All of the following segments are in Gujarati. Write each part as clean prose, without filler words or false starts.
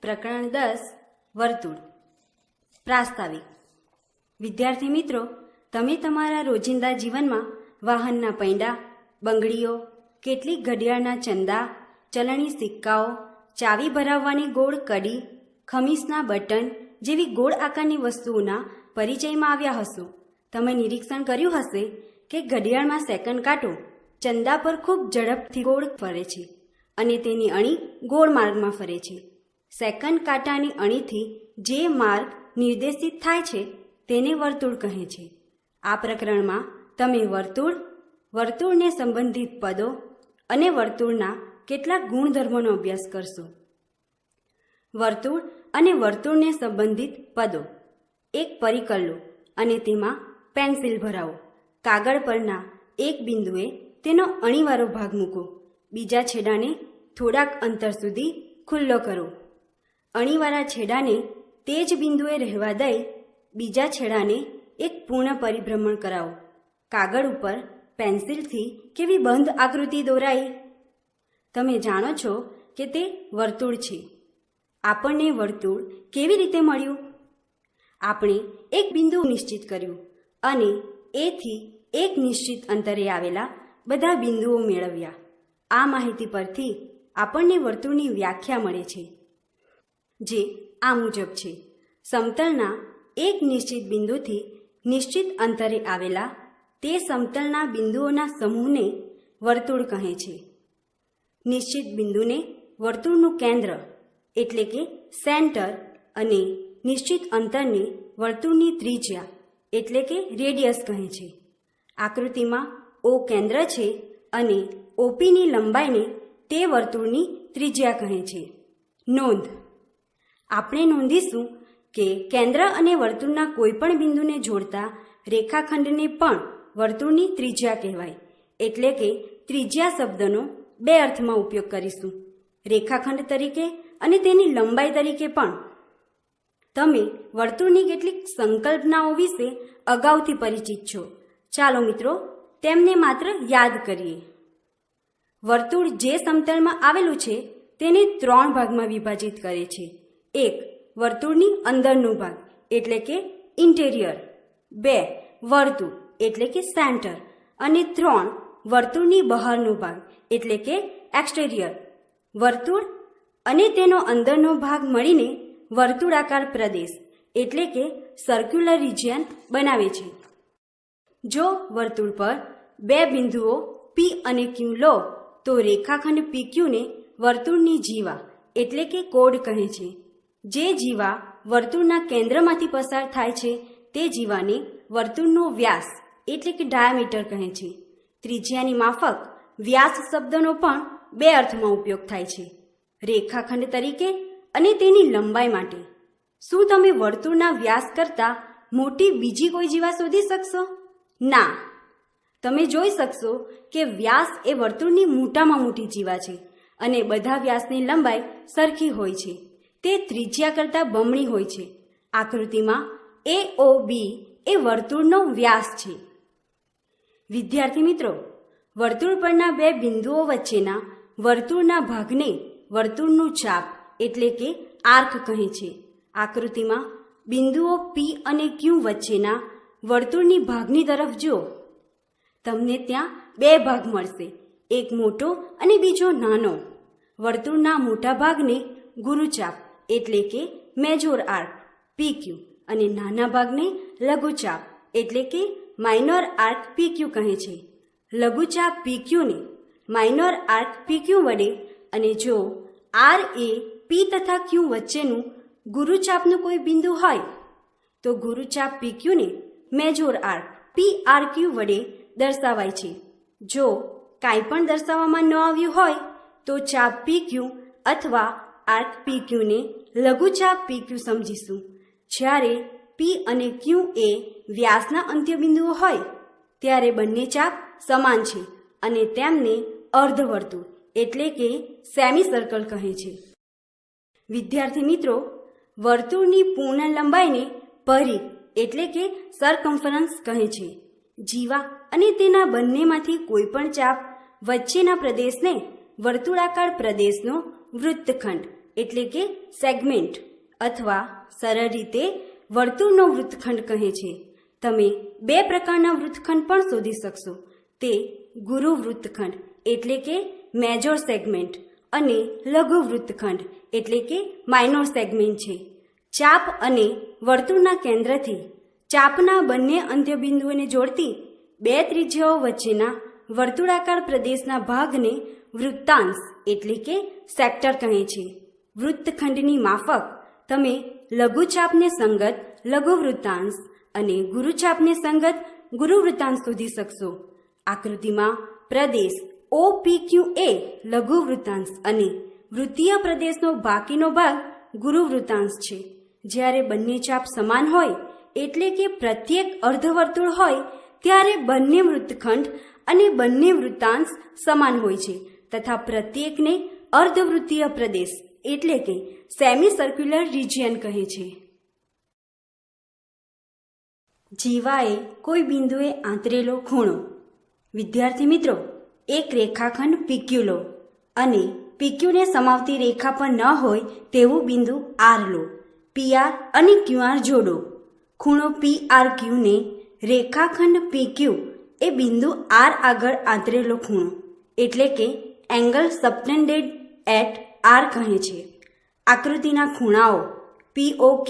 પ્રકરણ 10 વર્તુળ પ્રાસ્તાવિક। વિદ્યાર્થી મિત્રો, તમે તમારા રોજિંદા જીવનમાં વાહનના પૈંડા, બંગડીઓ, કેટલીક ઘડિયાળના ચંદા, ચલણી સિક્કાઓ, ચાવી ભરાવવાની ગોળ કડી, ખમીસના બટન જેવી ગોળ આકારની વસ્તુઓના પરિચયમાં આવ્યા હશો। તમે નિરીક્ષણ કર્યું હશે કે ઘડિયાળમાં સેકન્ડ કાંટો ચંદા પર ખૂબ ઝડપથી ગોળ ફરે છે અને તેની અણી ગોળ માર્ગમાં ફરે છે। સેકન્ડ કાંટાની અણીથી જે માર્ગ નિર્દેશિત થાય છે તેને વર્તુળ કહે છે। આ પ્રકરણમાં તમે વર્તુળને સંબંધિત પદો અને વર્તુળના કેટલાક ગુણધર્મોનો અભ્યાસ કરશો। વર્તુળ અને વર્તુળને સંબંધિત પદો। એક પરિકર લો અને તેમાં પેન્સિલ ભરાવો। કાગળ પરના એક બિંદુએ તેનો અણીવાળો ભાગ મૂકો। બીજા છેડાને થોડાક અંતર સુધી ખુલ્લો કરો। અણીવાળા છેડાને તે જ બિંદુએ રહેવા દઈ બીજા છેડાને એક પૂર્ણ પરિભ્રમણ કરાવો। કાગળ ઉપર પેન્સિલથી કેવી બંધ આકૃતિ દોરાઈ? તમે જાણો છો કે તે વર્તુળ છે। આપણને વર્તુળ કેવી રીતે મળ્યું? આપણે એક બિંદુ નિશ્ચિત કર્યું અને એથી એક નિશ્ચિત અંતરે આવેલા બધા બિંદુઓ મેળવ્યા। આ માહિતી પરથી આપણને વર્તુળની વ્યાખ્યા મળે છે, જે આ મુજબ છે। સમતલના એક નિશ્ચિત બિંદુથી નિશ્ચિત અંતરે આવેલા તે સમતલના બિંદુઓના સમૂહને વર્તુળ કહે છે। નિશ્ચિત બિંદુને વર્તુળનું કેન્દ્ર એટલે કે સેન્ટર અને નિશ્ચિત અંતરને વર્તુળની ત્રિજ્યા એટલે કે રેડિયસ કહે છે। આકૃતિમાં O કેન્દ્ર છે અને OPની લંબાઈને તે વર્તુળની ત્રિજ્યા કહે છે। નોંધ: આપણે નોંધીશું કે કેન્દ્ર અને વર્તુળના કોઈપણ બિંદુને જોડતા રેખાખંડને પણ વર્તુળની ત્રિજ્યા કહેવાય। એટલે કે ત્રિજ્યા શબ્દનો બે અર્થમાં ઉપયોગ કરીશું, રેખાખંડ તરીકે અને તેની લંબાઈ તરીકે પણ। તમે વર્તુળની કેટલીક સંકલ્પનાઓ વિશે અગાઉથી પરિચિત છો। ચાલો મિત્રો, તેમને માત્ર યાદ કરીએ। વર્તુળ જે સમતલમાં આવેલું છે તેને 3 ભાગમાં વિભાજિત કરે છે। 1. વર્તુળની અંદરનો ભાગ એટલે કે ઇન્ટેરિયર, 2. વર્તુળ એટલે કે સેન્ટર અને 3. વર્તુળની બહારનો ભાગ એટલે કે એક્સટેરિયર। વર્તુળ અને તેનો અંદરનો ભાગ મળીને વર્તુળાકાર પ્રદેશ એટલે કે સર્ક્યુલર રિજિયન બનાવે છે। જો વર્તુળ પર બે બિંદુઓ P અને Q લો તો રેખાખંડ PQને વર્તુળની જીવા એટલે કે કોડ કહે છે। જે જીવા વર્તુળના કેન્દ્રમાંથી પસાર થાય છે તે જીવાને વર્તુળનો વ્યાસ એટલે કે ડાયામીટર કહે છે। ત્રિજ્યાની માફક વ્યાસ શબ્દનો પણ બે અર્થમાં ઉપયોગ થાય છે, રેખાખંડ તરીકે અને તેની લંબાઈ માટે। શું તમે વર્તુળના વ્યાસ કરતાં મોટી બીજી કોઈ જીવા શોધી શકશો? ના। તમે જોઈ શકશો કે વ્યાસ એ વર્તુળની મોટામાં મોટી જીવા છે અને બધા વ્યાસની લંબાઈ સરખી હોય છે। તે ત્રિજ્યા કરતાં બમણી હોય છે। આકૃતિમાં AOB એ વર્તુળનો વ્યાસ છે। વિદ્યાર્થી મિત્રો, વર્તુળ પરના બે બિંદુઓ વચ્ચેના વર્તુળના ભાગને વર્તુળનું ચાપ એટલે કે આર્ક કહે છે। આકૃતિમાં બિંદુઓ P અને Q વચ્ચેના વર્તુળની ભાગની તરફ જુઓ। તમને ત્યાં બે ભાગ મળશે, એક મોટો અને બીજો નાનો। વર્તુળના મોટા ભાગને ગુરુચાપ એટલે કે મેજોર આર્ક PQ અને નાના ભાગને લઘુચાપ એટલે કે માઇનોર આર્ક PQ કહે છે। લઘુચાપ PQને માઇનોર આર્ક PQ વડે અને જો R એ P તથા Q વચ્ચેનું ગુરુચાપનું કોઈ બિંદુ હોય તો ગુરુચાપ PQને મેજોર આર્ક PRQ વડે દર્શાવાય છે। જો કાંઈ પણ દર્શાવવામાં ન આવ્યું હોય તો ચાપ PQ અથવા આર્ક PQને લઘુચાપ PQ સમજીશું। જ્યારે P અને Q એ વ્યાસના અંત્યબિંદુઓ હોય ત્યારે બંને ચાપ સમાન છે અને તેમને અર્ધવર્તુળ એટલે કે સેમી સર્કલ કહે છે। વિદ્યાર્થી મિત્રો, વર્તુળની પૂર્ણ લંબાઈને પરિઘ એટલે કે સરકમ્ફરન્સ કહે છે। જીવા અને તેના બંનેમાંથી કોઈ પણ ચાપ વચ્ચેના પ્રદેશને વર્તુળાકાર પ્રદેશનો વૃત્તખંડ એટલે કે સેગમેન્ટ અથવા સરળ રીતે વર્તુળનો વૃત્તખંડ કહે છે. તમે બે પ્રકારના વૃત્તખંડ પણ શોધી શકશો. તે ગુરુ વૃત્તખંડ એટલે કે મેજર સેગમેન્ટ અને લઘુ વૃત્તખંડ એટલે કે માઇનોર સેગમેન્ટ છે. ચાપ અને વર્તુળના કેન્દ્રથી ચાપના બંને અંત્યબિંદુઓને જોડતી બે ત્રિજ્યાઓ વચ્ચેના વર્તુળાકાર પ્રદેશના ભાગને વૃત્તાંશ એટલે કે સેક્ટર કહે છે. વૃત્તખંડની માફક તમે લઘુચાપને સંગત લઘુ વૃત્તાંશ અને ગુરુચાપને સંગત ગુરુ વૃત્તાંશ શોધી શકશો. આકૃતિમાં પ્રદેશ OPQA લઘુ વૃત્તાંશ અને વૃત્તીય પ્રદેશનો બાકીનો ભાગ ગુરુ વૃત્તાંશ છે. જ્યારે બંને ચાપ સમાન હોય એટલે કે પ્રત્યેક અર્ધવર્તુળ હોય ત્યારે બંને વૃત્તખંડ અને બંને વૃત્તાંશ સમાન હોય છે તથા પ્રત્યેકને અર્ધવૃત્તીય પ્રદેશ એટલે કે સેમી સર્ક્યુલર રિજિયન કહે છે. જીવાએ કોઈ બિંદુએ આંતરેલો ખૂણો. વિદ્યાર્થી મિત્રો, એક રેખાખંડ PQ લો અને PQને સમાવતી રેખા પર ન હોય તેવું બિંદુ R લો. PR અને QR જોડો. ખૂણો PRQ ને રેખાખંડ PQ એ બિંદુ R આગળ આંતરેલો ખૂણો એટલે કે એંગલ સબટેન્ડેડ એટ R કહે છે. આકૃતિના ખૂણાઓ POQ,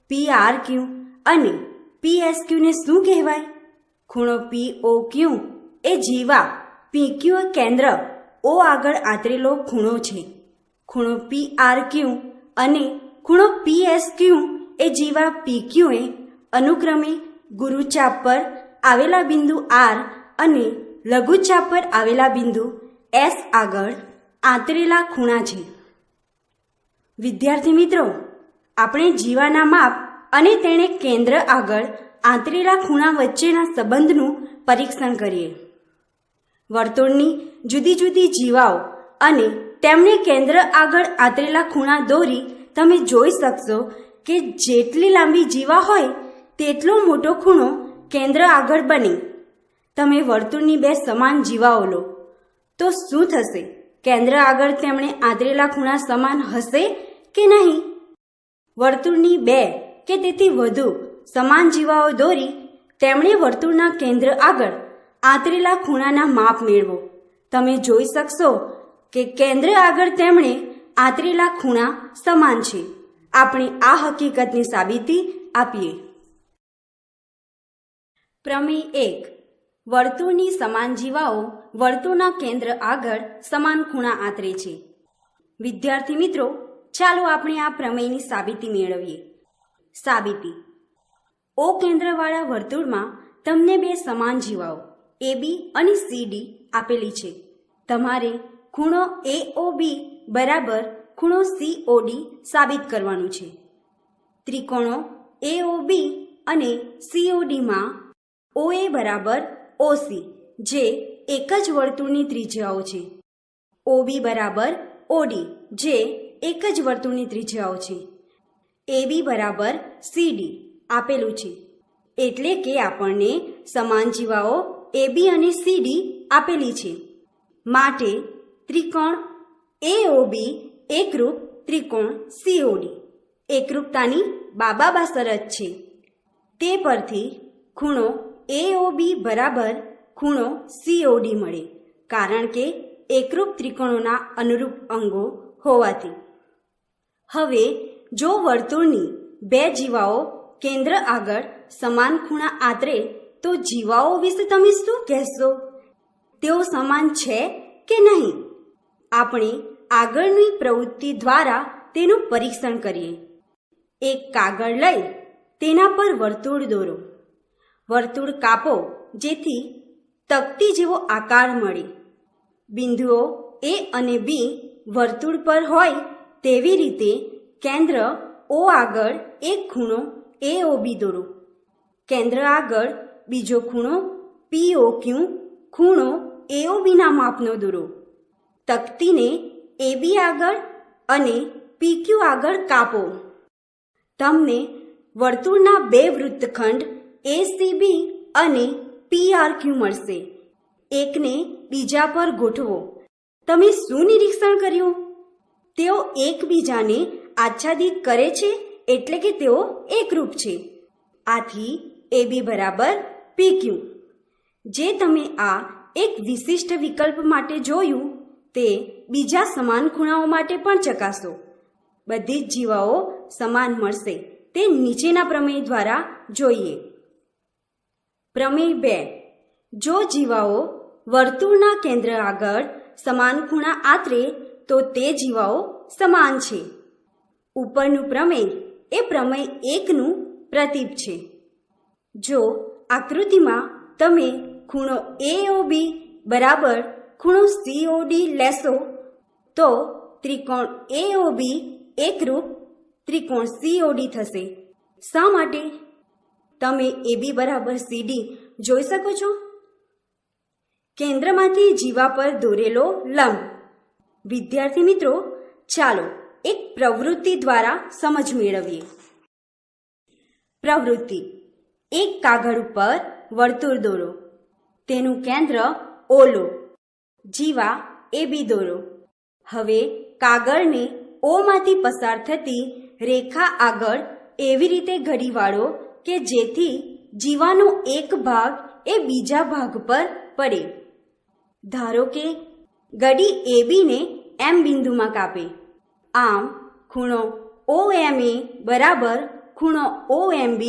PRQ અને PSQ ને શું કહેવાય? ખૂણો POQ એ જીવા PQ કેન્દ્ર O આગળ આંતરેલો ખૂણો છે. ખૂણો PRQ અને ખૂણો PSQ એ જીવા PQ એ અનુક્રમે ગુરુચાપ પર આવેલા બિંદુ R અને લઘુચાપ પર આવેલા બિંદુ S આગળ આંતરેલા ખૂણા છે. વિદ્યાર્થી મિત્રો, આપણે જીવાના માપ અને તેણે કેન્દ્ર આગળ આંતરેલા ખૂણા વચ્ચેના સંબંધનું પરીક્ષણ કરીએ. વર્તુળની જુદી જુદી જીવાઓ અને તેમને કેન્દ્ર આગળ આંતરેલા ખૂણા દોરી તમે જોઈ શકશો કે જેટલી લાંબી જીવા હોય તેટલો મોટો ખૂણો કેન્દ્ર આગળ બને. તમે વર્તુળની બે સમાન જીવાઓ લો તો શું થશે? કેન્દ્ર આગળ તેમણે આંતરેલા ખૂણા સમાન હશે કે નહીં? વર્તુળની બે કે તેથી વધુ સમાન જીવાઓ દોરી તેમણે વર્તુળના કેન્દ્ર આગળ આંતરેલા ખૂણાના માપ મેળવો. તમે જોઈ શકશો કે કેન્દ્ર આગળ તેમણે આંતરેલા ખૂણા સમાન છે. આપણે આ હકીકતની સાબિતી આપીએ. પ્રમેય 1. વર્તુળની સમાન જીવાઓ વર્તુળના કેન્દ્ર આગળ સમાન ખૂણા આંતરે છે. વિદ્યાર્થી મિત્રો, ચાલો આપણે આ પ્રમેયની સાબિતી મેળવીએ. સાબિતી: O કેન્દ્રવાળા વર્તુળમાં તમને બે સમાન જીવાઓ AB અને CD આપેલી છે. તમારે ખૂણો AOB બરાબર ખૂણો COD સાબિત કરવાનું છે. ત્રિકોણો AOB અને CODમાં OA બરાબર OC જે એક જ વર્તુળની ત્રિજ્યાઓ છે. OB બરાબર OD જે એક જ વર્તુળની ત્રિજ્યાઓ છે. AB બરાબર CD આપેલું છે એટલે કે આપણને સમાન જીવાઓ AB અને CD આપેલી છે. માટે ત્રિકોણ AOB એકરૂપ ત્રિકોણ COD એકરૂપતાની બાબાબા શરત છે. તે પરથી ખૂણો AOB બરાબર ખૂણો COD મળે કારણ કે એકરૂપ ત્રિકોણોના અનુરૂપ અંગો હોવાથી. હવે જો વર્તુળની બે જીવાઓ કેન્દ્ર આગળ સમાન ખૂણા આંતરે તો જીવાઓ વિશે તમે શું કહેશો? તેઓ સમાન છે કે નહીં? આપણે આગળની પ્રવૃત્તિ દ્વારા તેનું પરીક્ષણ કરીએ. એક કાગળ લઈ તેના પર વર્તુળ દોરો. વર્તુળ કાપો જેથી તકતી જેવો આકાર મળે. બિંદુઓ A અને B વર્તુળ પર હોય તેવી રીતે કેન્દ્ર O આગળ એક ખૂણો AOB દોરો. કેન્દ્ર આગળ બીજો ખૂણો POQ ખૂણો AOBના માપનો દોરો. તકતીને AB આગળ અને PQ આગળ કાપો. તમને વર્તુળના બે વૃત્તખંડ ACB અને PRQ મળશે. એકને બીજા પર ગોઠવો. તમે શું નિરીક્ષણ કર્યું? તેઓ એકબીજાને આચ્છાદિત કરે છે, એટલે કે તેઓ એકરૂપ છે. આથી AB બરાબર PQ. જે તમે આ એક વિશિષ્ટ વિકલ્પ માટે જોયું તે બીજા સમાન ખૂણાઓ માટે પણ ચકાસો. બધી જ જીવાઓ સમાન મળશે તે નીચેના પ્રમેય દ્વારા જોઈએ. પ્રમેય 2. જો જીવાઓ વર્તુળના કેન્દ્ર આગળ સમાન ખૂણા આતરે તો તે જીવાઓ સમાન છે. ઉપરનું પ્રમેય એ પ્રમેય 1નું પ્રતીપ છે. જો આકૃતિમાં તમે ખૂણો AOB બરાબર ખૂણો COD લેશો તો ત્રિકોણ AOB એકરૂપ ત્રિકોણ COD થશે. શા માટે? તમે AB બરાબર CD જોઈ શકો છો. કેન્દ્રમાંથી જીવા પર દોરેલો લંબ. વિદ્યાર્થી મિત્રો, ચાલો એક પ્રવૃત્તિ દ્વારા સમજ મેળવીએ. પ્રવૃત્તિ: એક કાગળ ઉપર વર્તુળ દોરો. તેનું કેન્દ્ર O લો. જીવા AB દોરો. હવે કાગળને O માંથી પસાર થતી રેખા આગળ એવી રીતે ઘડી વાળો કે જેથી જીવાનો એક ભાગ એ બીજા ભાગ પર પડે. ધારો કે ગડી AB ને M બિંદુમાં કાપે. આમ ખૂણો OMA બરાબર ખૂણો OMB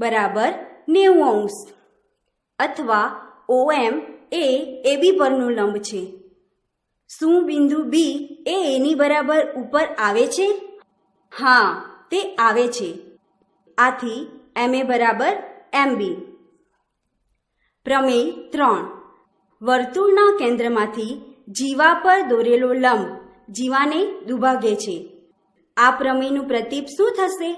બરાબર 90°. અથવા OM એ AB પરનું લંબ છે. શું બિંદુ B એ એની બરાબર ઉપર આવે છે? હા, તે આવે છે. આથી MA બરાબર MB. પ્રમેય 3. વર્તુળના કેન્દ્રમાંથી જીવા પર દોરેલો લંબ જીવાને દુભાગે છે. આ પ્રમેયનું પ્રતીપ શું થશે?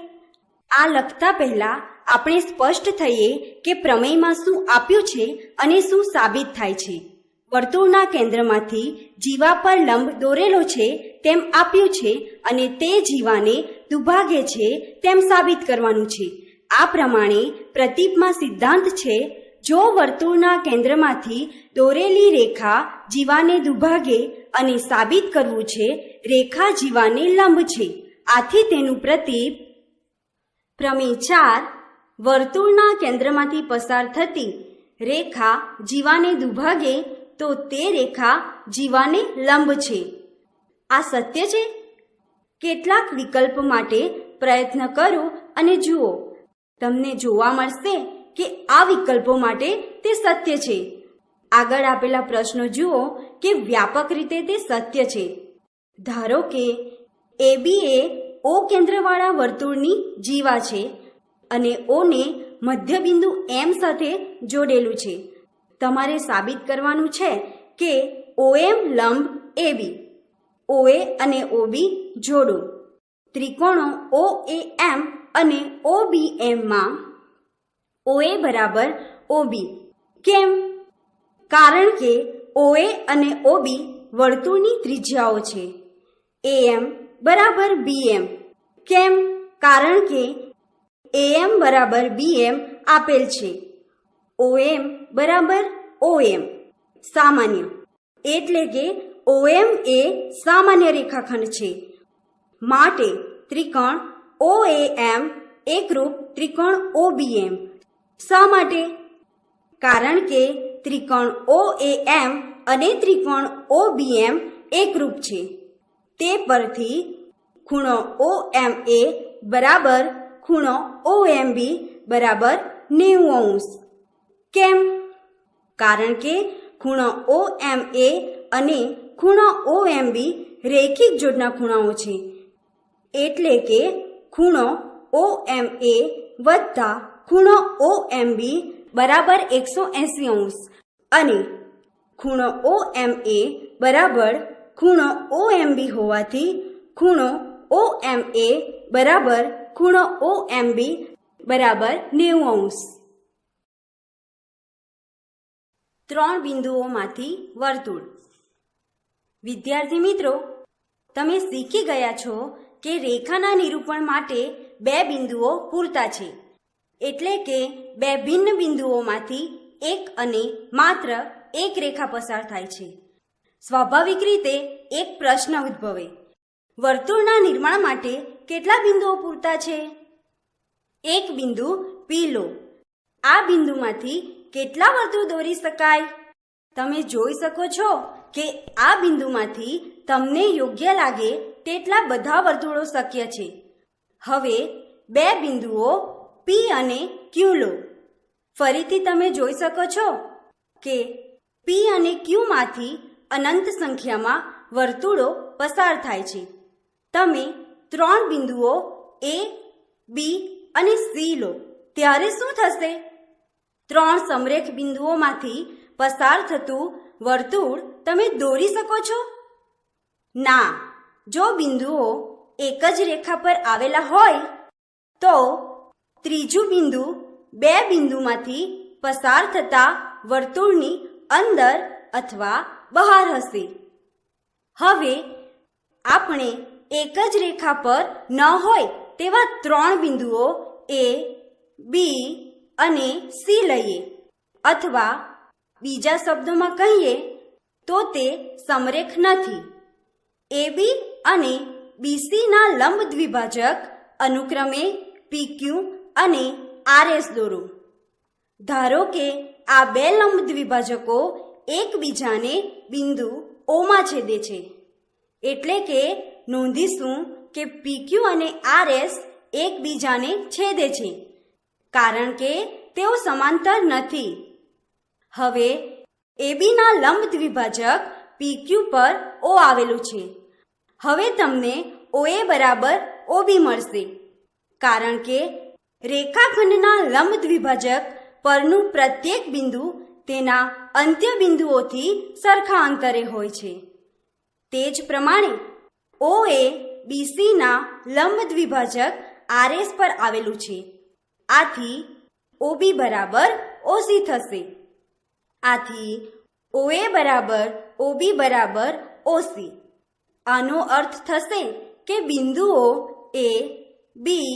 આ લખતા પહેલા આપણે સ્પષ્ટ થઈએ કે પ્રમેયમાં શું આપ્યું છે અને શું સાબિત થાય છે. વર્તુળના કેન્દ્રમાંથી જીવા પર લંબ દોરેલો છે તેમ આપ્યું છે અને તે જીવાને દુભાગે છે તેમ સાબિત કરવાનું છે. આ પ્રમાણે પ્રતીપમાં સિદ્ધાંત છે: જો વર્તુળના કેન્દ્રમાંથી દોરેલી રેખા જીવાને દુભાગે અને સાબિત કરવું છે રેખા જીવાને લંબ છે. આથી તેનું પ્રતીપ. પ્રમેય 4. વર્તુળના કેન્દ્રમાંથી પસાર થતી રેખા જીવાને દુભાગે તો તે રેખા જીવાને લંબ છે. આ સત્ય છે? કેટલાક વિકલ્પ માટે પ્રયત્ન કરો અને જુઓ. તમને જોવા મળશે કે આ વિકલ્પો માટે તે સત્ય છે. આગળ આપેલા પ્રશ્નો જુઓ કે વ્યાપક રીતે તે સત્ય છે. ધારો કે AB એ O કેન્દ્રવાળા વર્તુળની જીવા છે અને O ને મધ્યબિંદુ M સાથે જોડેલું છે. તમારે સાબિત કરવાનું છે કે OM લંબ AB. OA અને OB જોડો. ત્રિકોણો OAM અને OBM માં OA બરાબર OB. કેમ? કારણ કે OA અને OB વર્તુળની ત્રિજ્યાઓ છે. AM બરાબર BM. કેમ? કારણ કે AM બરાબર BM આપેલ છે. OM બરાબર OM સામાન્ય, એટલે કે OM એ સામાન્ય રેખાખંડ છે. માટે ત્રિકોણ OAM એકરૂપ ત્રિકોણ OBM. શા માટે? કારણ કે ત્રિકોણ OAM અને ત્રિકોણ OBM એકરૂપ છે. તે પરથી ખૂણો OMA બરાબર ખૂણો OMB બરાબર 90°. કેમ? કારણ કે ખૂણો OMA અને ખૂણો OMB રેખિક જોડના ખૂણાઓ છે. એટલે કે ખૂણો OMA વત્તા ખૂણો OMB બરાબર 180° અને ખૂણો OMA બરાબર ખૂણો OMB હોવાથી ખૂણો OMA બરાબર ખૂણો OMB બરાબર 90°. 3 બિંદુઓમાંથી વર્તુળ. વિદ્યાર્થી મિત્રો, તમે શીખી ગયા છો કે રેખાના નિરૂપણ માટે 2 બિંદુઓ પૂરતા છે. એટલે કે 2 ભિન્ન બિંદુઓમાંથી એક અને માત્ર એક રેખા પસાર થાય છે. સ્વાભાવિક રીતે એક પ્રશ્ન ઉદ્ભવે વર્તુળના નિર્માણ માટે કેટલા બિંદુઓ પૂરતા છે? એક બિંદુ પી લો. આ બિંદુમાંથી કેટલા વર્તુળ દોરી શકાય? તમે જોઈ શકો છો કે આ બિંદુમાંથી તમને યોગ્ય લાગે તેટલા બધા વર્તુળો શક્ય છે. હવે બે બિંદુઓ પી અને ક્યુ લો. ફરીથી તમે જોઈ શકો છો કે પી અને ક્યુમાંથી અનંત સંખ્યામાં વર્તુળો પસાર થાય છે. તમે 3 બિંદુઓ એ, બી અને સી લો. ત્યારે શું થશે? 3 સમરેખ બિંદુઓમાંથી પસાર થતું વર્તુળ તમે દોરી શકો છો? ના. જો બિંદુઓ એક જ રેખા પર આવેલા હોય તો ત્રીજું બિંદુ બે બિંદુમાંથી પસાર થતા વર્તુળની અંદર અથવા બહાર હશે. હવે આપણે એક જ રેખા પર ન હોય તેવા 3 બિંદુઓ એ, બી અને સી લઈએ, અથવા બીજા શબ્દોમાં કહીએ તો તે સમરેખ નથી. એબી અને બીસીના લંબ દ્વિભાજક અનુક્રમે પીક્યુ અને આરએસ દોરો. ધારો કે આ બે લંબ દ્વિભાજકો એકબીજાને બિંદુ ઓમાં છેદે છે. એટલે કે નોંધીશું કે પીક્યુ અને આરએસ એકબીજાને છેદે છે, કારણ કે તેઓ સમાંતર નથી. હવે એબીના લંબ દ્વિભાજક પીક્યુ પર ઓ આવેલું છે. હવે તમને ઓએ બરાબર ઓબી મળશે, કારણ કે રેખાખંડના લંબ દ્વિભાજક પરનું પ્રત્યેક બિંદુ તેના અંત્ય બિંદુઓથી સરખા અંતરે હોય છે. તે જ પ્રમાણે ઓએ બીસીના લંબ દ્વિભાજક આરએસ પર આવેલું છે. આથી ઓબી બરાબર ઓસી થશે. આથી ઓએ બરાબર ઓબી બરાબર ઓસી. આનો અર્થ થશે કે બિંદુઓ એ, બી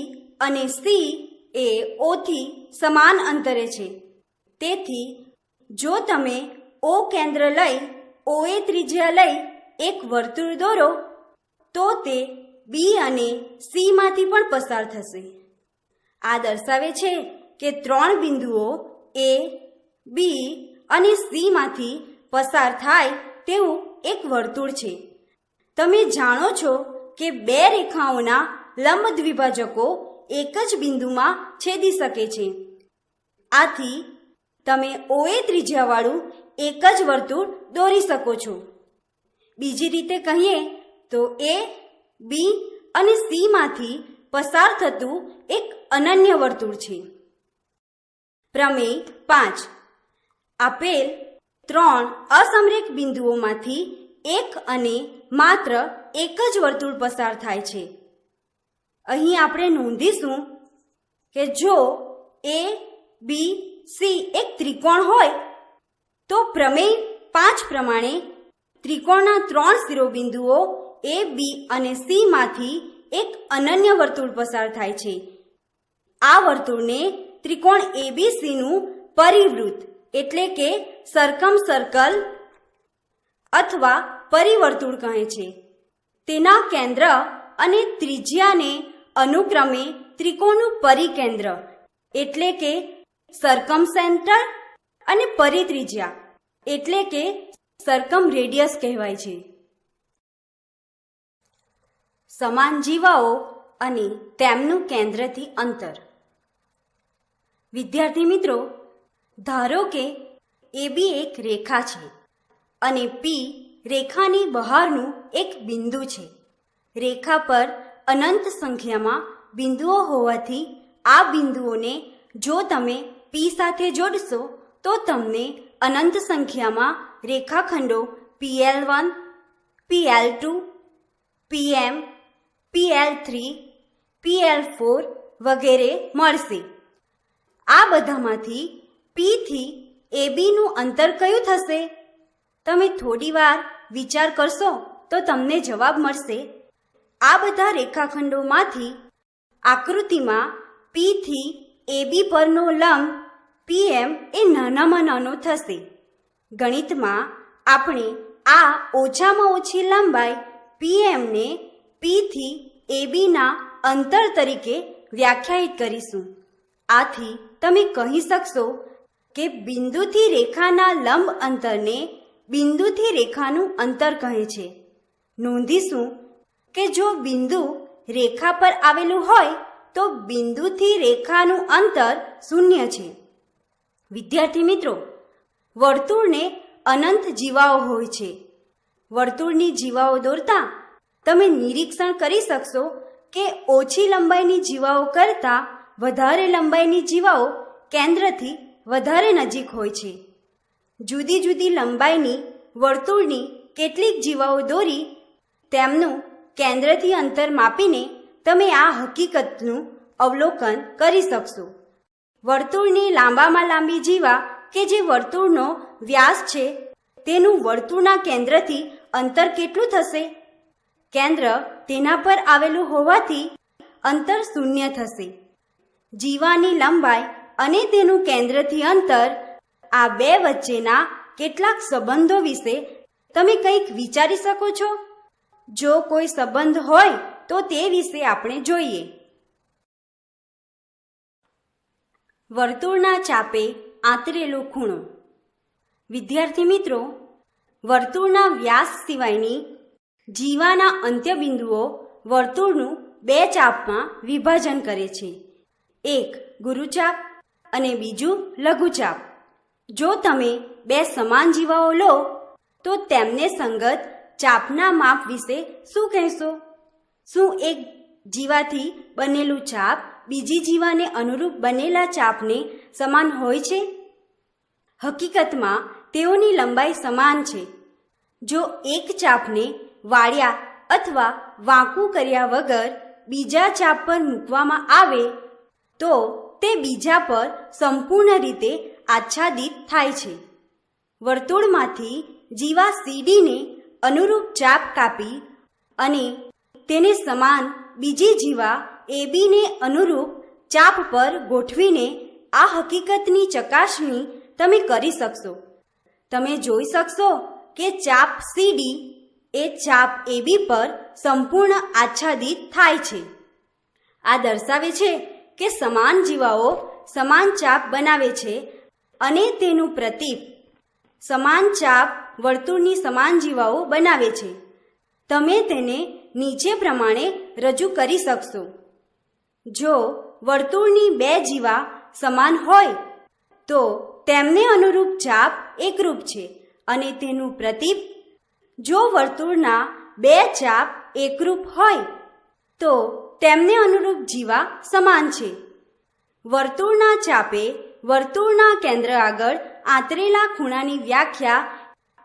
અને સી એ ઓથી સમાન અંતરે છે. તેથી જો તમે ઓ કેન્દ્ર લઈ ઓએ ત્રિજ્યા લઈ એક વર્તુળ દોરો તો તે બી અને સી માંથી પણ પસાર થશે. આ દર્શાવે છે કે 3 બિંદુઓ એ, બી અને સી માંથી પસાર થાય તેવું એક વર્તુળ છે. તમે જાણો છો કે બે રેખાઓના લંબ દ્વિભાજકો એક જ બિંદુમાં છેદી શકે છે. આથી તમે ઓએ ત્રિજ્યાવાળું એક જ વર્તુળ દોરી શકો છો. બીજી રીતે કહીએ તો એ, બી અને સી માંથી પસાર થતું એક અનન્ય વર્તુળ છે. પ્રમેય 5. આપેલ 3 અસમરેખ બિંદુઓમાંથી એક અને માત્ર એક જ વર્તુળ પસાર થાય છે. અહીં આપણે નોંધીશું કે જો એ, બી, સી એક ત્રિકોણ હોય તો પ્રમેય 5 પ્રમાણે ત્રિકોણના 3 શિરોબિંદુઓ એ, બી અને સી માંથી એક અનન્ય વર્તુળ પસાર થાય છે. આ વર્તુળને ત્રિકોણ એબીસીનું પરિવૃત્ત એટલે કે સરકમ સર્કલ અથવા પરિવર્તુળ કહે છે. તેના કેન્દ્ર અને ત્રિજ્યાને અનુક્રમે ત્રિકોણનું પરિકેન્દ્ર એટલે કે સરકમ સેન્ટર અને પરિત્રિજ્યા એટલે કે સરકમ રેડિયસ કહેવાય છે. સમાન જીવાઓ અને તેમનું કેન્દ્રથી અંતર. વિદ્યાર્થી મિત્રો, ધારો કે એબી એક રેખા છે અને પી રેખાની બહારનું એક બિંદુ છે. રેખા પર અનંત સંખ્યામાં બિંદુઓ હોવાથી આ બિંદુઓને જો તમે પી સાથે જોડશો તો તમને અનંત સંખ્યામાં રેખાખંડો PL1, PL2, PM, PL3, PL4 વગેરે મળશે. આ બધામાંથી પી થી એબીનું અંતર કયું થશે? તમે થોડી વાર વિચાર કરશો તો તમને જવાબ મળશે. આ બધા રેખાખંડોમાંથી આકૃતિમાં પી થી એબી પરનો લંબ PM એ નાનામાં નાનો થશે. ગણિતમાં આપણે આ ઓછામાં ઓછી લંબાઈ PM ને પી થી એબીના અંતર તરીકે વ્યાખ્યાયિત કરીશું. આથી તમે કહી શકશો કે બિંદુથી રેખાના લંબ અંતરને બિંદુથી રેખાનું અંતર કહે છે. નોંધીશું કે જો બિંદુ રેખા પર આવેલું હોય તો બિંદુથી રેખાનું અંતર 0 છે. વિદ્યાર્થી મિત્રો, વર્તુળને અનંત જીવાઓ હોય છે. વર્તુળની જીવાઓ દોરતા તમે નિરીક્ષણ કરી શકશો કે ઓછી લંબાઈની જીવાઓ કરતાં વધારે લંબાઈની જીવાઓ કેન્દ્રથી વધારે નજીક હોય છે. જુદી જુદી લંબાઈની વર્તુળની કેટલીક જીવાઓ દોરી તેમનું કેન્દ્રથી અંતર માપીને તમે આ હકીકતનું અવલોકન કરી શકશો. વર્તુળની લાંબામાં લાંબી જીવા કે જે વર્તુળનો વ્યાસ છે તેનું વર્તુળના કેન્દ્રથી અંતર કેટલું થશે? કેન્દ્ર તેના પર આવેલું હોવાથી અંતર 0 થશે. જીવાની લંબાઈ અને તેનું કેન્દ્રથી અંતર આ બે વચ્ચેના કેટલાક સંબંધો વિશે તમે કંઈક વિચારી શકો છો? જો કોઈ સંબંધ હોય તો તે વિશે આપણે જોઈએ. વર્તુળના ચાપે આંતરેલો ખૂણો. વિદ્યાર્થી મિત્રો, વર્તુળના વ્યાસ સિવાયની જીવાના અંત્યબિંદુઓ વર્તુળનું 2 ચાપમાં વિભાજન કરે છે. એક ગુરુચાપ અને બીજું લઘુચાપ. જો તમે 2 સમાન જીવાઓ લો તો તેમને સંગત ચાપના માપ વિશે શું કહેશો? શું એક જીવાથી બનેલું ચાપ બીજી જીવાને અનુરૂપ બનેલા ચાપને સમાન હોય છે? હકીકતમાં તેઓની લંબાઈ સમાન છે. જો એક ચાપને વાળ્યા અથવા વાંકું કર્યા વગર બીજા ચાપ પર મૂકવામાં આવે તો તે બીજા પર સંપૂર્ણ રીતે આચ્છાદિત થાય છે. વર્તુળમાંથી જીવા સીડીને અનુરૂપ ચાપ કાપી અને તેને સમાન બીજી જીવા એબીને અનુરૂપ ચાપ પર ગોઠવીને આ હકીકતની ચકાસણી તમે કરી શકશો. તમે જોઈ શકશો કે ચાપ સીડી એ ચાપ એબી પર સંપૂર્ણ આચ્છાદિત થાય છે. આ દર્શાવે છે કે સમાન જીવાઓ સમાન ચાપ બનાવે છે અને તેનું પ્રતીપ સમાન ચાપ વર્તુળની સમાન જીવાઓ બનાવે છે. તમે તેને નીચે પ્રમાણે રજૂ કરી શકશો. જો વર્તુળની 2 જીવા સમાન હોય તો તેમને અનુરૂપ ચાપ એકરૂપ છે અને તેનું પ્રતીપ. જો વર્તુળના 2 ચાપ એકરૂપ હોય તો તેમને અનુરૂપ જીવા સમાન છે. વર્તુળના ચાપે વર્તુળના કેન્દ્ર આગળ આંતરેલા ખૂણાની વ્યાખ્યા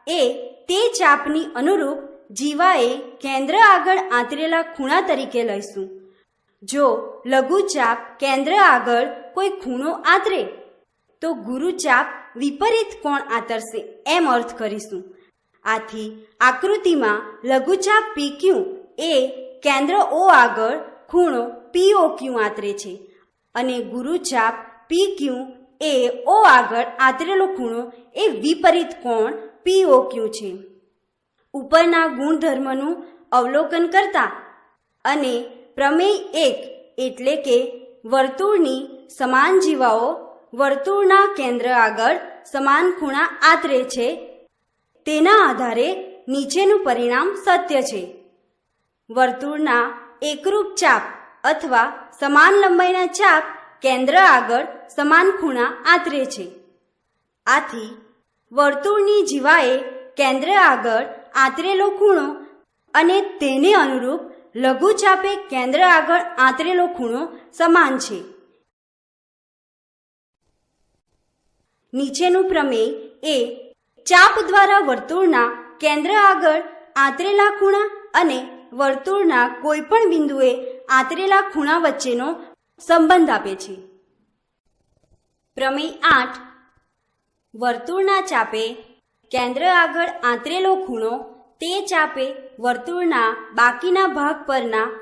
એ તે ચાપની અનુરૂપ જીવાએ કેન્દ્ર આગળ આંતરેલા ખૂણા તરીકે લઈશું. જો લઘુચાપ કેન્દ્ર આગળ કોઈ ખૂણો આંતરે તો ગુરુચાપ વિપરીત કોણ આંતરશે એમ અર્થ કરીશું. આથી આકૃતિમાં લઘુચાપ PQ એ કેન્દ્ર O આગળ ખૂણો POQ આંતરે છે અને ગુરુચાપ PQ એ O આગળ આંતરેલો ખૂણો એ વિપરીત કોણ POQ છે. ઉપરના ગુણધર્મનું અવલોકન કરતા અને પ્રમેય 1 એટલે કે વર્તુળની સમાન જીવાઓ વર્તુળના કેન્દ્ર આગળ સમાન ખૂણા આંતરે છે તેના આધારે નીચેનું પરિણામ સત્ય છે. વર્તુળના એકરૂપ ચાપ અથવા સમાન લંબાઈના ચાપ કેન્દ્ર આગળ સમાન ખૂણા આંતરે છે. આથી વર્તુળની જીવાએ કેન્દ્ર આગળ આંતરેલો ખૂણો અને તેને અનુરૂપ લઘુચાપે કેન્દ્ર આગળ આંતરેલો ખૂણો સમાન છે. નીચેનું પ્રમેય એ ચાપ દ્વારા વર્તુળના કેન્દ્ર આગળ આંતરેલા ખૂણા અને વર્તુળના કોઈપણ બિંદુએ આંતરેલા ખૂણા વચ્ચેનો સંબંધ આપે છે. પ્રમેય 8 વર્તુળના ચાપે કેન્દ્ર આગળ આંતરેલો ખૂણો તે ચાપે વર્તુળના બાકીના ભાગ પરના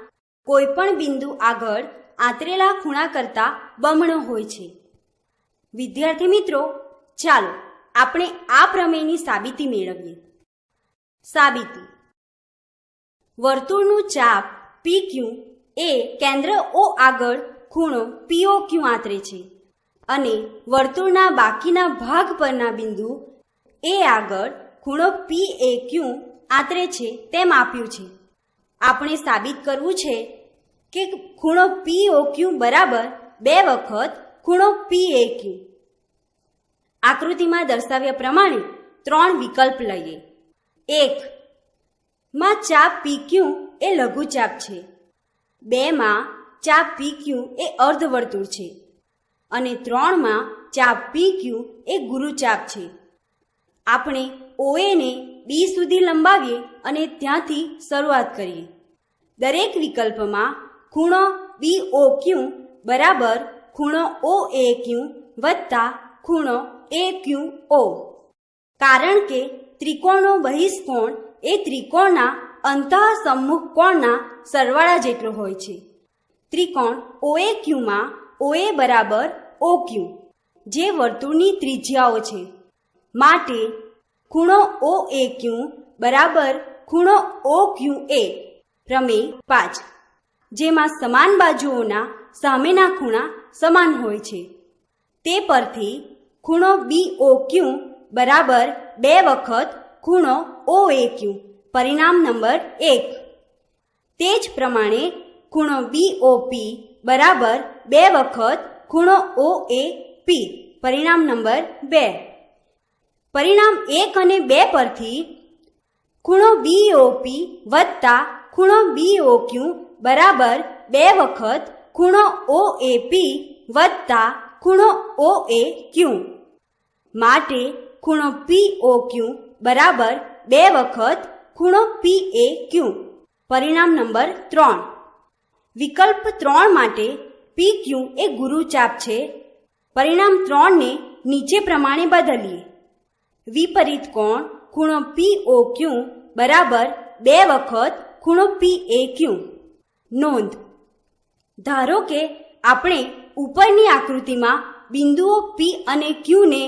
કોઈપણ બિંદુ આગળ આંતરેલા ખૂણા કરતાં બમણો હોય છે. વિદ્યાર્થી મિત્રો, ચાલો આપણે આ પ્રમેયની સાબિતી મેળવીએ. સાબિતી: વર્તુળનું ચાપ PQ એ કેન્દ્ર O આગળ ખૂણો POQ આંતરે છે અને વર્તુળના બાકીના ભાગ પરના બિંદુ એ આગળ ખૂણો PAQ આંતરે છે તેમ આપ્યું છે. આપણે સાબિત કરવું છે કે ખૂણો POQ બરાબર 2 વખત ખૂણો PAQ. આકૃતિમાં દર્શાવ્યા પ્રમાણે 3 વિકલ્પ લઈએ. 1 માં ચાપ PQ એ લઘુચાપ છે. 2 માં ચાપ PQ એ અર્ધવર્તુળ છે અને 3 માં ચાપ PQ એ ગુરુચાપ છે. આપણે OA ને B સુધી લંબાવીએ અને ત્યાંથી શરૂઆત કરીએ. દરેક વિકલ્પમાં ખૂણો BOQ બરાબર ખૂણો OAQ વત્તા ખૂણો AQO. કારણ કે ત્રિકોણનો બહિષ્કોણ એ ત્રિકોણના અંતઃસમ્મુખ કોણના સરવાળા જેટલો હોય છે. ત્રિકોણ OAQ માં OA બરાબર OQ જે વર્તુળની ત્રિજ્યાઓ છે. માટે ખૂણો OAQ બરાબર ખૂણો OQA. પ્રમેય 5 જેમાં સમાન બાજુઓના સામેના ખૂણા સમાન હોય છે. તે પરથી ખૂણો BOQ બરાબર 2 વખત ખૂણો OAQ પરિણામ નંબર 1. તે જ પ્રમાણે ખૂણો BOP બરાબર 2 વખત ખૂણો OAP પરિણામ નંબર 2. પરિણામ 1 અને 2 પરથી ખૂણો BOP વત્તા ખૂણો BOQ બરાબર 2 વખત ખૂણો OAP વત્તા ખૂણો OAQ. માટે ખૂણો POQ બરાબર 2 વખત ખૂણો PAQ પરિણામ નંબર 3. વિકલ્પ 3 માટે PQ એ ગુરુચાપ છે. પરિણામ 3 ને નીચે પ્રમાણે બદલીએ. વિપરીત કોણ ખૂણો POQ બરાબર 2 વખત ખૂણો PAQ. નોંધ: ધારો કે આપણે ઉપરની આકૃતિમાં બિંદુઓ P અને Q ને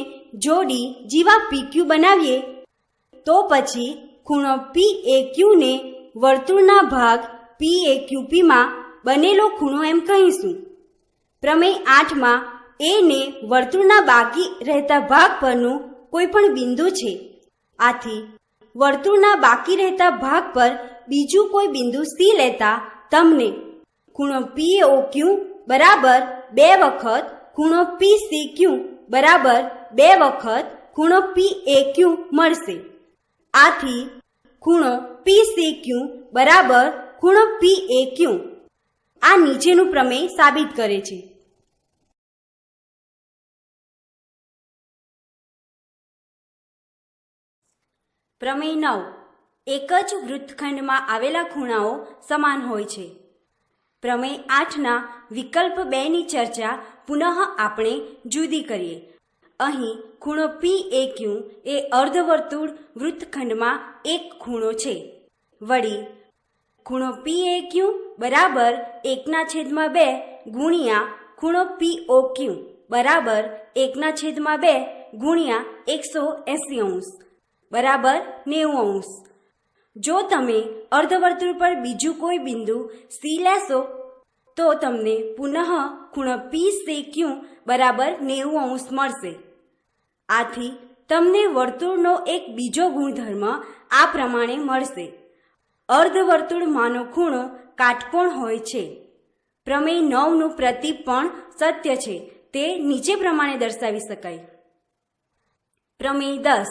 જોડી જીવા PQ બનાવીએ તો પછી ખૂણો PAQ ને વર્તુળના ભાગ PAQP માં બનેલો ખૂણો એમ કહીશું. પ્રમેય 8 માં A ને વર્તુળના બાકી રહેતા ભાગ પરનું કોઈ પણ બિંદુ છે. આથી વર્તુળના બાકી રહેતા ભાગ પર બીજું કોઈ બિંદુ C લેતા તમને ખૂણો POQ બરાબર 2 વખત ખૂણો PCQ બરાબર 2 વખત ખૂણો PAQ મળશે. આથી ખૂણો PCQ બરાબર ખૂણો PAQ. આ નીચેનું પ્રમેય સાબિત કરે છે. પ્રમેય 9 એક જ વૃત્તખંડમાં આવેલા ખૂણાઓ સમાન હોય છે. પ્રમેય 8ના વિકલ્પ 2ની ચર્ચા પુનઃ આપણે જુદી કરીએ. અહીં ખૂણો PAQ એ અર્ધવર્તુળ વૃત્તખંડમાં એક ખૂણો છે. વળી ખૂણો PAQ બરાબર 1/2 ગુણ્યા ખૂણો POQ બરાબર 1/2 ગુણ્યા 180° બરાબર 90°. જો તમે અર્ધવર્તુળ પર બીજું કોઈ બિંદુ C લેશો તો તમને પુનઃ ખૂણો PCQ બરાબર 90° મળશે. આથી તમને વર્તુળનો એક બીજો ગુણધર્મ આ પ્રમાણે મળશે. અર્ધવર્તુળમાંનો ખૂણો કાટકોણ હોય છે. પ્રમેય 9નું પ્રતીપ પણ સત્ય છે. તે નીચે પ્રમાણે દર્શાવી શકાય. પ્રમેય 10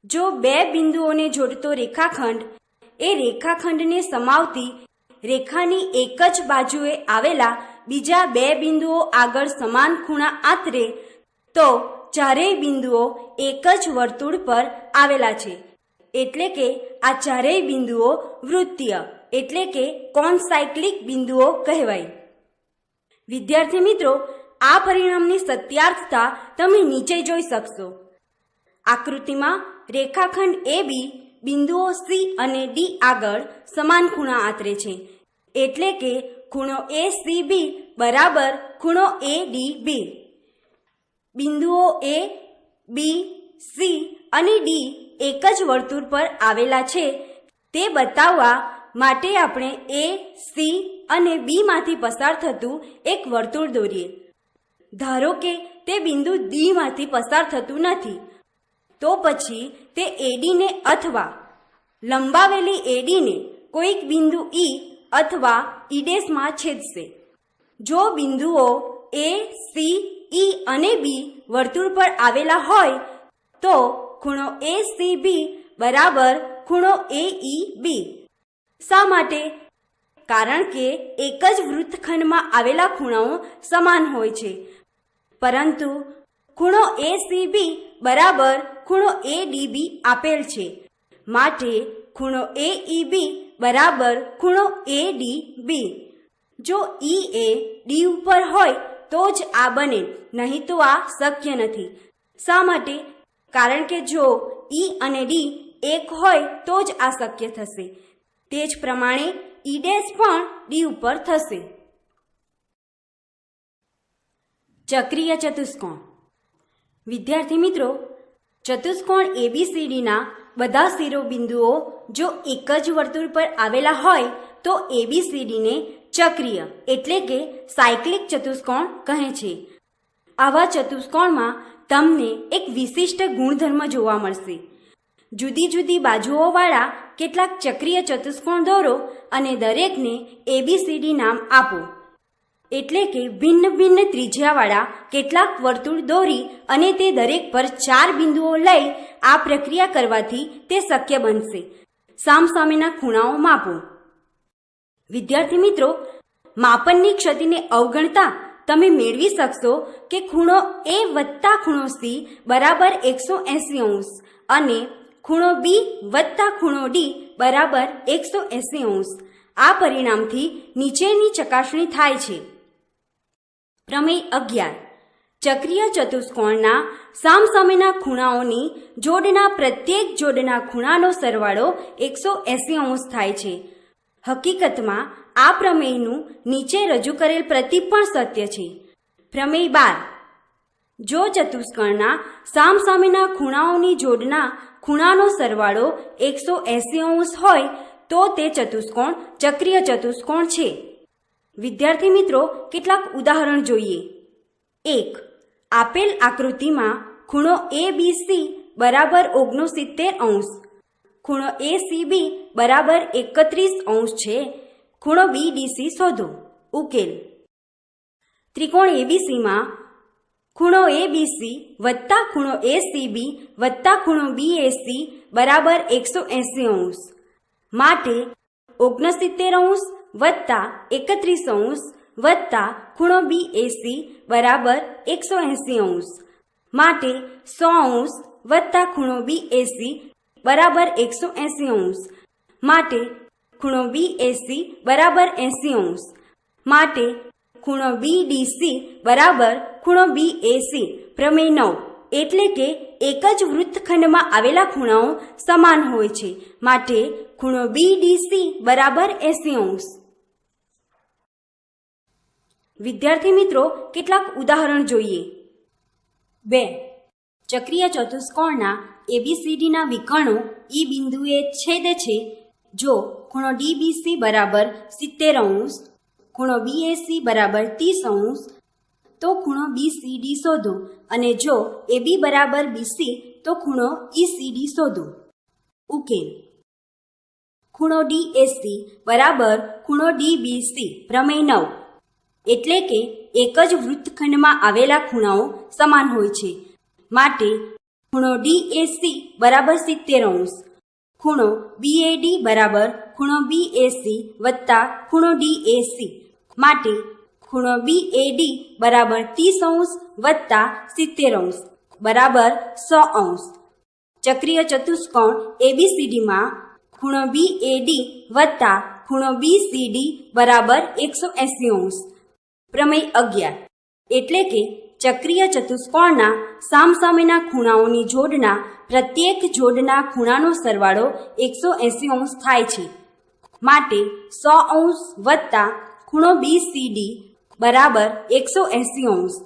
જો 2 બિંદુઓને જોડતો રેખાખંડ એ રેખાખંડને સમાવતી રેખાની એક જ બાજુએ આવેલા બીજા 2 બિંદુઓ આગળ સમાન ખૂણા આંતરે તો ચારેય બિંદુઓ એક જ વર્તુળ પર આવેલા છે. એટલે કે આ ચારેય બિંદુઓ વૃત્તીય એટલે કે કોનસાઇક્લિક બિંદુઓ કહેવાય. વિદ્યાર્થી મિત્રો, આ પરિણામની સત્યાર્થતા તમે નીચે જોઈ શકશો. આકૃતિમાં રેખાખંડ AB બિંદુઓ C અને D આગળ સમાન ખૂણા આંતરે છે. એટલે કે ખૂણો ACB બરાબર ખૂણો ADB. બિંદુઓ A, B, C અને D એક જ વર્તુળ પર આવેલા છે તે બતાવવા માટે આપણે એ, સી અને બી માંથી પસાર થતું એક વર્તુળ દોરીએ. ધારો કે તે બિંદુ ડી માંથી પસાર થતું નથી, તો પછી તે એડીને અથવા લંબાવેલી એડીને કોઈક બિંદુ ઈ અથવા ઈડેસમાં છેદશે. જો બિંદુઓ એ, સી, ઈ અને બી વર્તુળ પર આવેલા હોય તો ખૂણો એ સી બી બરાબર ખૂણો એ ઈ બી. શા માટે? કારણ કે એક જ વૃત્તખંડમાં આવેલા ખૂણાઓ સમાન હોય છે, પરંતુ ખૂણો એ સી બી બરાબર ખૂણો એ ડી બી આપેલ છે, માટે ખૂણો એ ઈ બી બરાબર ખૂણો એ ડી બી. જો ઈ એ ડી ઉપર હોય તો જ આ બને, નહીં તો આ શક્ય નથી. શા માટે? કારણ કે જો ઈ અને ડી એક હોય તો જ આ શક્ય થશે. તે જ પ્રમાણે ઈ ડેશ પણ ડી ઉપર થશે. ચક્રીય ચતુષ્કોણ. વિદ્યાર્થી મિત્રો, ચતુષ્કોણ એબીસીડીના બધા શિરોબિંદુઓ જો એક જ વર્તુળ પર આવેલા હોય તો એબીસીડીને ચક્રીય એટલે કે સાયક્લિક ચતુષ્કોણ કહે છે. આવા ચતુષ્કોણમાં તમને એક વિશિષ્ટ ગુણધર્મ જોવા મળશે. જુદી જુદી બાજુઓવાળા કેટલાક ચક્રીય ચતુષ્કોણ દોરો અને દરેકને એબીસીડી નામ આપો. એટલે કે ભિન્ન ભિન્ન ત્રિજ્યાવાળા કેટલાક વર્તુળ દોરી અને તે દરેક પર 4 બિંદુઓ લઈ આ પ્રક્રિયા કરવાથી તે શક્ય બનશે. સામસામેના ખૂણાઓ માપો. વિદ્યાર્થી મિત્રો, માપનની ક્ષતિને અવગણતા તમે મેળવી શકશો કે ખૂણો એ વત્તા ખૂણો સી બરાબર 180 અંશ અને ખૂણો બી વત્તા ખૂણો ડી બરાબર 180 અંશ. આ પરિણામથી નીચેની ચકાસણી થાય છે. પ્રમેય 11. ચક્રીય ચતુષ્કોણના સામસામેના ખૂણાઓની જોડના પ્રત્યેક જોડના ખૂણાનો સરવાળો 180 અંશ થાય છે. હકીકતમાં આ પ્રમેયનું નીચે રજૂ કરેલ પ્રતીક પણ સત્ય છે. પ્રમેય 12. જો ચતુષ્કોણના સામસામેના ખૂણાઓની જોડના ખૂણાનો સરવાળો 180 અંશ હોય તો તે ચતુષ્કોણ ચક્રીય ચતુષ્કોણ છે. વિદ્યાર્થી મિત્રો, કેટલાક ઉદાહરણ જોઈએ. 1. આપેલ આકૃતિમાં ખૂણો એ બી સી બરાબર 69 અંશ, ખૂણો એ સી બી બરાબર 31 અંશ છે. ખૂણો બી ડી સી શોધો. ઉકેલ. ત્રિકોણ એબીસીમાં ખૂણો એ બી સી વત્તા ખૂણો એ સી બી વત્તા ખૂણો બી એ સી બરાબર 180 અંશ, માટે 69 અંશ વત્તા 31 અંશ વત્તા ખૂણો બી એ સી બરાબર 180 અંશ, માટે 100 અંશ વત્તા ખૂણો બી એ સી બરાબર 180 અંશ, માટે ખૂણો બી એ સી બરાબર 80 અંશ, માટે ખૂણો બી ડી સી બરાબર ખૂણો બી એ સી. પ્રમેય 9. એટલે કે એક જ વૃત્તખંડમાં આવેલા ખૂણાઓ સમાન હોય છે, માટે ખૂણો બી ડી સી બરાબર 80 અંશ. વિદ્યાર્થી મિત્રો, કેટલાક ઉદાહરણ જોઈએ. 2. ચક્રીય ચતુષ્કોણના એબીસીડીના વિકર્ણો ઈ બિંદુએ છેદે છે જો ખૂણો ડીબીસી બરાબર 70 અંશ, ખૂણો બીએસી બરાબર 30 અંશ, તો ખૂણો બીસીડી શોધો, અને જો એબી બરાબર બીસી તો ખૂણો ઈસીડી શોધો. ઉકેલ. ખૂણો ડીએસી બરાબર ખૂણો ડીબીસી. પ્રમેય 9. એટલે કે એક જ વૃત્તખંડમાં આવેલા ખૂણાઓ સમાન હોય છે, માટે ખૂણો ડીએસી બરાબર 70 અંશ, ખૂણો બીએડી બરાબર ખૂણો બીએસી વત્તા ખૂણો ડીએસી, માટે ખૂણો બીએડી બરાબર 30 અંશ વત્તા 70 અંશ બરાબર 100 અંશ. ચક્રીય ચતુષ્કોણ એબીસીડીમાં ખૂણો બીએડી વત્તા ખૂણો બીસીડી બરાબર 180 અંશ. પ્રમેય 11. એટલે કે ચક્રીય ચતુષ્કોણના સામસામેના ખૂણાઓની જોડના પ્રત્યેક જોડના ખૂણાનો સરવાળો 180 અંશ થાય છે, માટે 100 અંશ વત્તા ખૂણો બીસીડી બરાબર 180 અંશ,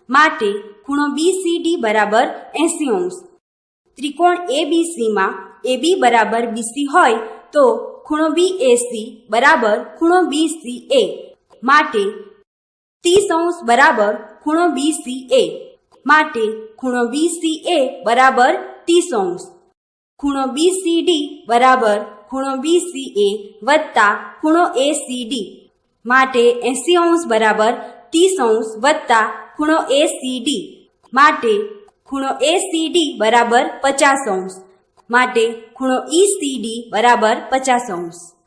માટે ખૂણો બીસીડી બરાબર 80 અંશ. ત્રિકોણ એબીસીમાં એબી બરાબર બીસી હોય તો ખૂણો BAC બરાબર ખૂણો BCA માટે 30° બરાબર ખૂણો BCA માટે ખૂણો BCA બરાબર 30°. ખૂણો BCD બરાબર ખૂણો BCA વત્તા ખૂણો ACD માટે 80° બરાબર 30° વત્તા ખૂણો ACD માટે ખૂણો ACD બરાબર 50° માટે ખૂણો ECD બરાબર 50°.